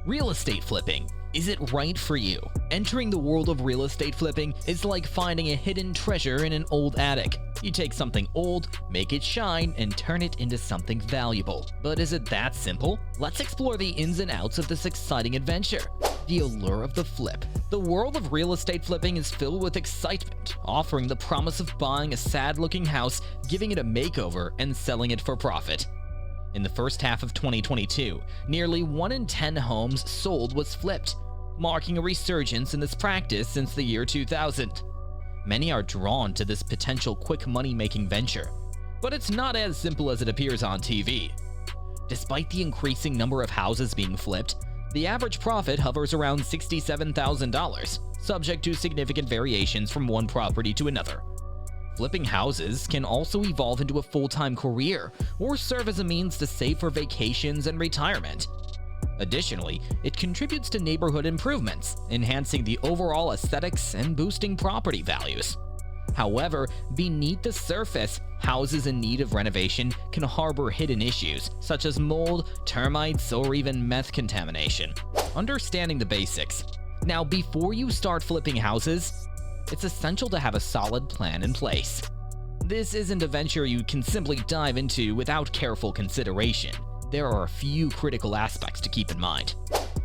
Real estate flipping. Is it right for you? Entering the world of real estate flipping is like finding a hidden treasure in an old attic. You take something old, make it shine, and turn it into something valuable. But is it that simple? Let's explore the ins and outs of this exciting adventure. The allure of the flip. The world of real estate flipping is filled with excitement, offering the promise of buying a sad-looking house, giving it a makeover, and selling it for profit. In the first half of 2022, nearly 1 in 10 homes sold was flipped, marking a resurgence in this practice since the year 2000. Many are drawn to this potential quick money-making venture, but it's not as simple as it appears on TV. Despite the increasing number of houses being flipped, the average profit hovers around $67,000, subject to significant variations from one property to another. Flipping houses can also evolve into a full-time career or serve as a means to save for vacations and retirement. Additionally, it contributes to neighborhood improvements, enhancing the overall aesthetics and boosting property values. However, beneath the surface, houses in need of renovation can harbor hidden issues such as mold, termites, or even meth contamination. Understanding the basics. Now, before you start flipping houses, it's essential to have a solid plan in place. This isn't a venture you can simply dive into without careful consideration. There are a few critical aspects to keep in mind.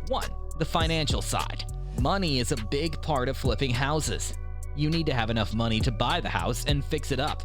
1. The financial side. Money is a big part of flipping houses. You need to have enough money to buy the house and fix it up.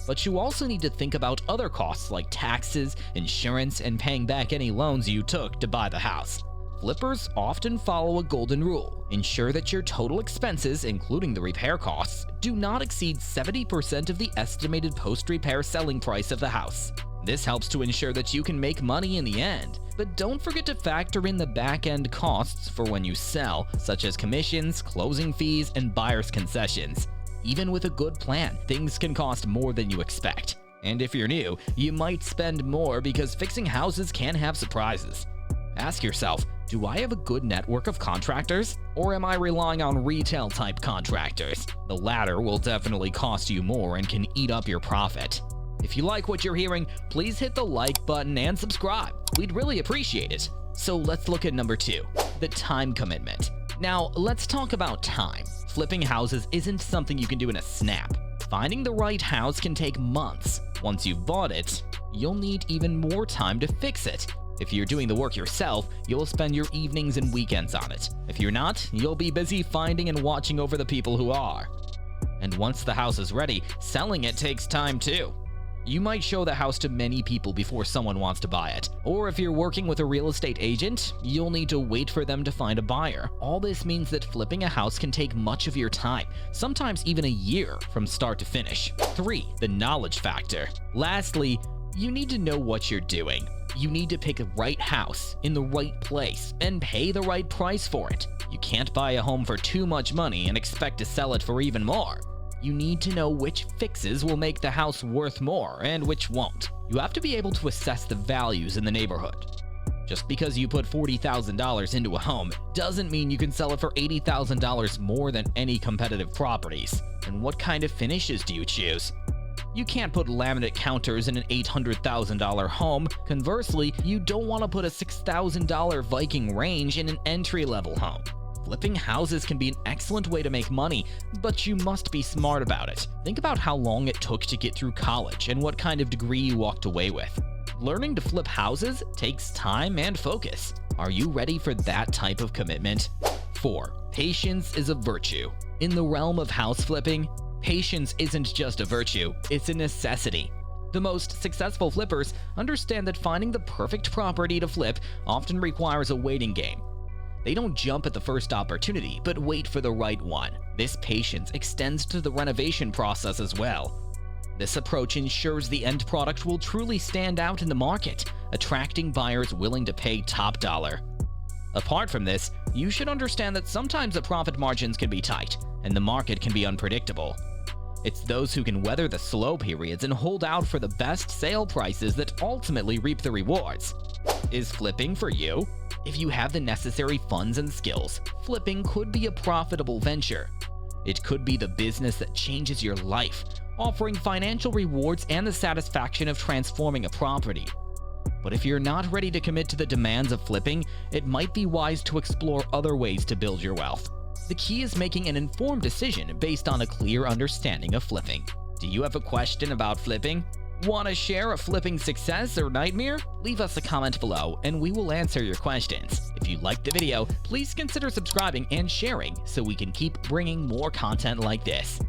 But you also need to think about other costs like taxes, insurance, and paying back any loans you took to buy the house. Flippers often follow a golden rule. Ensure that your total expenses, including the repair costs, do not exceed 70% of the estimated post-repair selling price of the house. This helps to ensure that you can make money in the end, but don't forget to factor in the back-end costs for when you sell, such as commissions, closing fees, and buyer's concessions. Even with a good plan, things can cost more than you expect. And if you're new, you might spend more because fixing houses can have surprises. Ask yourself, do I have a good network of contractors? Or am I relying on retail-type contractors? The latter will definitely cost you more and can eat up your profit. If you like what you're hearing, please hit the like button and subscribe. We'd really appreciate it. So let's look at number 2, the time commitment. Now, let's talk about time. Flipping houses isn't something you can do in a snap. Finding the right house can take months. Once you've bought it, you'll need even more time to fix it. If you're doing the work yourself, you'll spend your evenings and weekends on it. If you're not, you'll be busy finding and watching over the people who are. And once the house is ready, selling it takes time too. You might show the house to many people before someone wants to buy it. Or if you're working with a real estate agent, you'll need to wait for them to find a buyer. All this means that flipping a house can take much of your time, sometimes even a year from start to finish. 3. The knowledge factor. Lastly, you need to know what you're doing. You need to pick the right house in the right place and pay the right price for it. You can't buy a home for too much money and expect to sell it for even more. You need to know which fixes will make the house worth more and which won't. You have to be able to assess the values in the neighborhood. Just because you put $40,000 into a home doesn't mean you can sell it for $80,000 more than any competitive properties. And what kind of finishes do you choose? You can't put laminate counters in an $800,000 home. Conversely, you don't want to put a $6,000 Viking range in an entry-level home. Flipping houses can be an excellent way to make money, but you must be smart about it. Think about how long it took to get through college and what kind of degree you walked away with. Learning to flip houses takes time and focus. Are you ready for that type of commitment? 4. Patience is a virtue. In the realm of house flipping, patience isn't just a virtue, it's a necessity. The most successful flippers understand that finding the perfect property to flip often requires a waiting game. They don't jump at the first opportunity, but wait for the right one. This patience extends to the renovation process as well. This approach ensures the end product will truly stand out in the market, attracting buyers willing to pay top dollar. Apart from this, you should understand that sometimes the profit margins can be tight, and the market can be unpredictable. It's those who can weather the slow periods and hold out for the best sale prices that ultimately reap the rewards. Is flipping for you? If you have the necessary funds and skills, flipping could be a profitable venture. It could be the business that changes your life, offering financial rewards and the satisfaction of transforming a property. But if you're not ready to commit to the demands of flipping, it might be wise to explore other ways to build your wealth. The key is making an informed decision based on a clear understanding of flipping. Do you have a question about flipping? Want to share a flipping success or nightmare? Leave us a comment below and we will answer your questions. If you liked the video, please consider subscribing and sharing so we can keep bringing more content like this.